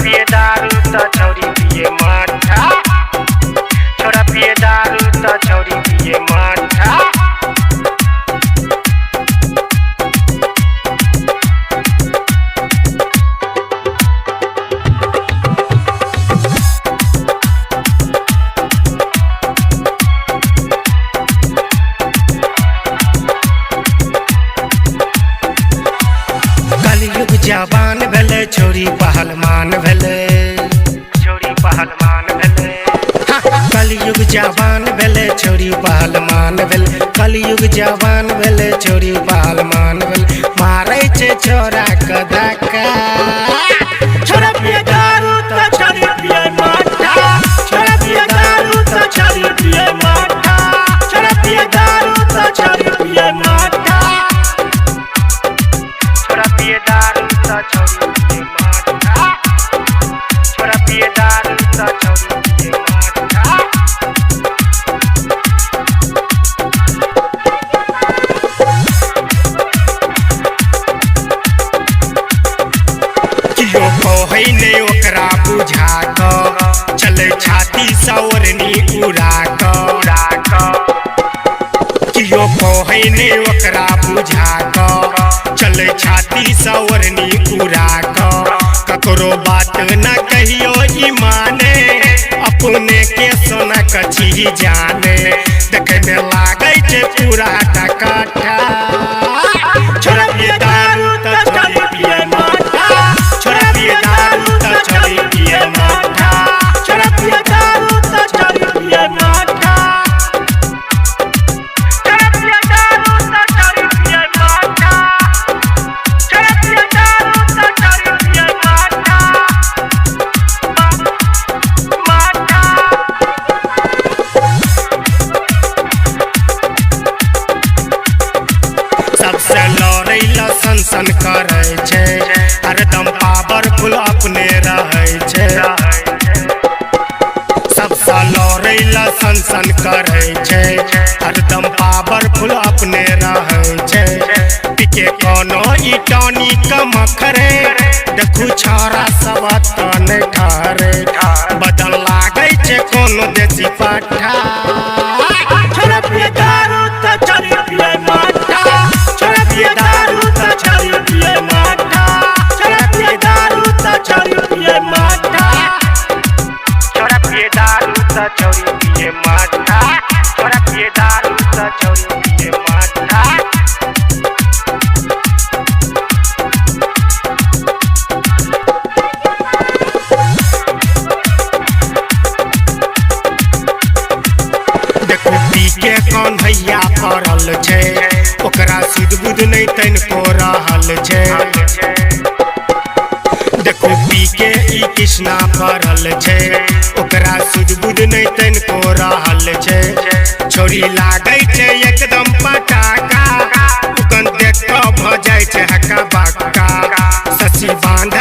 पिए दारू त छौरी पिए मट्ठा, छोरा पिए दारू त छौरी पिए मट्ठा। कलयुग जवान भेले छोरी पहलवान भेले, छोरी पहलवान भेले। कलयुग जवान भेले छोरी पहलवान भेले, कलयुग जवान भेले छोरी पहलवान भेले। मारै छे छोरा के धक्का, छोरा पिए दारू त छौरी पिए मट्ठा, छोरा पिए दारू त छौरी पिए मट्ठा, छोरा पिए दारू त छौरी पिए मट्ठा, छोरा पिए दारू त छौरी पिए मट्ठा, छोरा पिए दारू त छौरी पिए मट्ठा। कियो कहै नै ओकरा बुझा क, चले छाती सौरनी उड़ा क। कियो कहै नै ओकरा बुझा क, चले छाती सौरनी उड़ा क। ककरो बात न कहियो ई माने, अपने के सोना कछी जाने। देखे में लागै छे पूरा टकाटा, छोरा पिए दारू त छौरी पिए मट्ठा, छोरा पिए दारू त छौरी पिए मट्ठा, छोरा पिए दारू त छौरी पिए मट्ठा, छोरा पिए दारू त छौरी पिए मट्ठा, छोरा पिए दारू त छौरी पिए मट्ठा, मट्ठा। सबसे लड़ै ला सन करै छै, हरदम पावरफुल अपने रहै छै। सबसे लड़ै ला सन करै छै, हरदम पावरफुल अपने रहै छै। पिके कोनो ई टानी कमखरे, देखू छौरा सब तन ठारे। बदल लागै छै कोनो देसी पट्ठा, छोरा पिए दारू त छौरी पिए मट्ठा, छोरा पिए दारू त छौरी पिए मट्ठा, छोरा पिए दारू त छौरी पिए मट्ठा, छोरा पिए दारू त छौरी पिए मट्ठा, छोरा पिए दारू त छौरी पिए मट्ठा। देखो पी के कौन भैया पड़ल छै, ओकरा सिद्ध बुद्ध नहीं तनिको रहल छै। देखो पी के ई कृष्णा पड़ल छै, ओकरा सिद्ध बुद्ध नहीं तनिको रहल छै। छोरी लागै छै एकदम पटाका, उकन देख क भ जाय छै हक्का बक्का। ससी बांध